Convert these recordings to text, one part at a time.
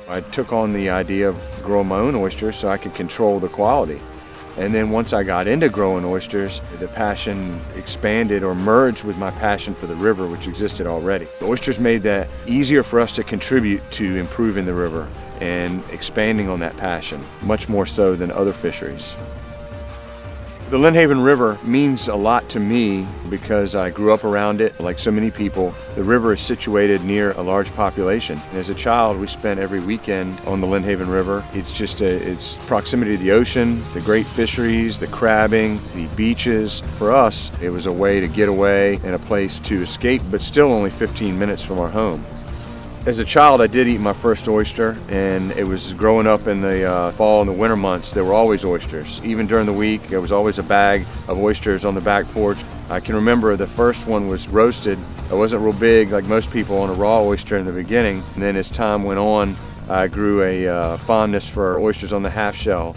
I took on the idea of growing my own oysters so I could control the quality. And then once I got into growing oysters, the passion expanded or merged with my passion for the river, which existed already. The oysters made that easier for us to contribute to improving the river and expanding on that passion, much more so than other fisheries. The Lynnhaven River means a lot to me because I grew up around it. Like so many people, the river is situated near a large population. And as a child, we spent every weekend on the Lynnhaven River. It's proximity to the ocean, the great fisheries, the crabbing, the beaches. For us, it was a way to get away and a place to escape, but still only 15 minutes from our home. As a child, I did eat my first oyster, and it was growing up in the fall and the winter months. There were always oysters. Even during the week, there was always a bag of oysters on the back porch. I can remember the first one was roasted. It wasn't real big like most people on a raw oyster in the beginning. And then as time went on, I grew a fondness for oysters on the half shell.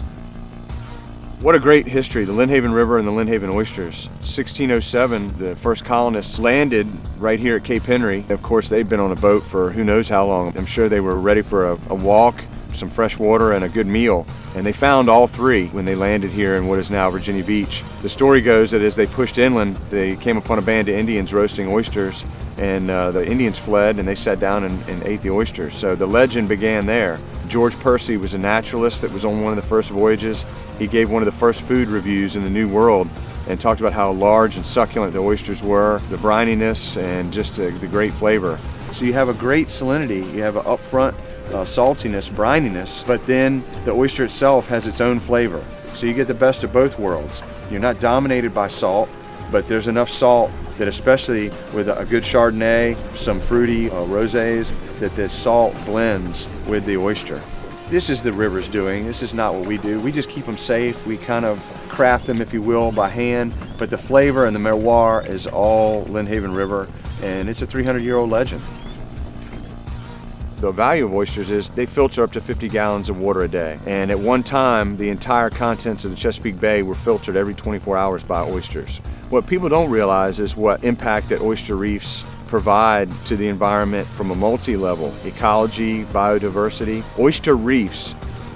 What a great history, the Lynnhaven River and the Lynnhaven oysters. 1607, the first colonists landed right here at Cape Henry. Of course, they'd been on a boat for who knows how long. I'm sure they were ready for a walk, some fresh water, and a good meal. And they found all three when they landed here in what is now Virginia Beach. The story goes that as they pushed inland, they came upon a band of Indians roasting oysters, and the Indians fled and they sat down and ate the oysters. So the legend began there. George Percy was a naturalist that was on one of the first voyages. He gave one of the first food reviews in the New World and talked about how large and succulent the oysters were, the brininess, and just the great flavor. So you have a great salinity, you have an upfront saltiness, brininess, but then the oyster itself has its own flavor. So you get the best of both worlds. You're not dominated by salt, but there's enough salt that, especially with a good Chardonnay, some fruity rosés, that the salt blends with the oyster. This is the river's doing. This is not what we do. We just keep them safe. We kind of craft them, if you will, by hand, but the flavor and the terroir is all Lynnhaven River, and it's a 300-year-old legend. The value of oysters is they filter up to 50 gallons of water a day. And at one time, the entire contents of the Chesapeake Bay were filtered every 24 hours by oysters. What people don't realize is what impact that oyster reefs provide to the environment from a multi-level: ecology, biodiversity. Oyster reefs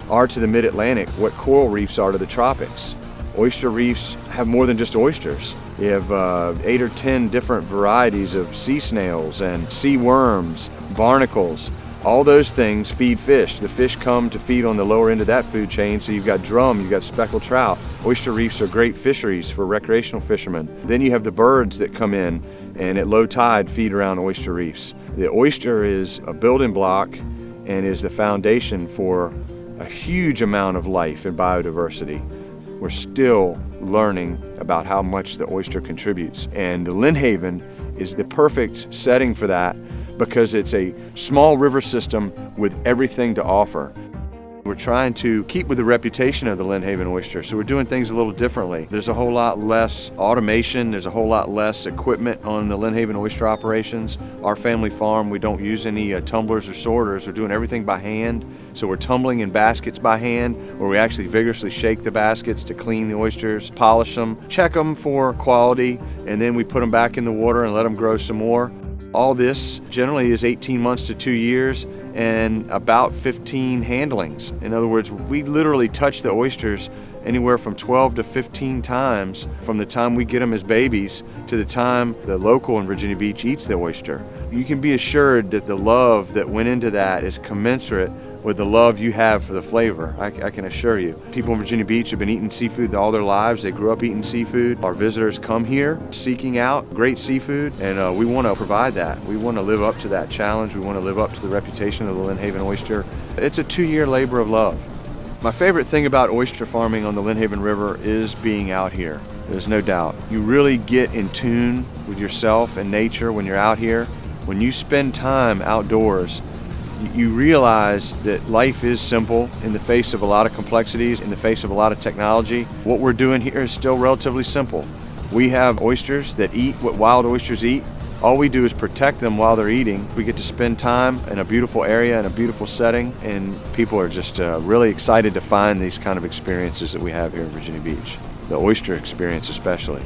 are to the mid-Atlantic what coral reefs are to the tropics. Oyster reefs have more than just oysters. You have 8 or 10 different varieties of sea snails and sea worms, barnacles. All those things feed fish. The fish come to feed on the lower end of that food chain, so you've got drum, you've got speckled trout. Oyster reefs are great fisheries for recreational fishermen. Then you have the birds that come in and at low tide feed around oyster reefs. The oyster is a building block and is the foundation for a huge amount of life and biodiversity. We're still learning about how much the oyster contributes, and the Lynnhaven is the perfect setting for that because it's a small river system with everything to offer. We're trying to keep with the reputation of the Lynnhaven oyster, so we're doing things a little differently. There's a whole lot less automation, there's a whole lot less equipment on the Lynnhaven oyster operations. Our family farm, we don't use any tumblers or sorters. We're doing everything by hand. So we're tumbling in baskets by hand, where we actually vigorously shake the baskets to clean the oysters, polish them, check them for quality, and then we put them back in the water and let them grow some more. All this generally is 18 months to 2 years and about 15 handlings. In other words, we literally touch the oysters anywhere from 12 to 15 times from the time we get them as babies to the time the local in Virginia Beach eats the oyster. You can be assured that the love that went into that is commensurate with the love you have for the flavor. I can assure you. People in Virginia Beach have been eating seafood all their lives. They grew up eating seafood. Our visitors come here seeking out great seafood, and we want to provide that. We want to live up to that challenge. We want to live up to the reputation of the Lynnhaven oyster. It's a 2-year labor of love. My favorite thing about oyster farming on the Lynnhaven River is being out here. There's no doubt. You really get in tune with yourself and nature when you're out here. When you spend time outdoors, you realize that life is simple in the face of a lot of complexities, in the face of a lot of technology. What we're doing here is still relatively simple. We have oysters that eat what wild oysters eat. All we do is protect them while they're eating. We get to spend time in a beautiful area, in a beautiful setting, and people are just really excited to find these kind of experiences that we have here in Virginia Beach. The oyster experience especially.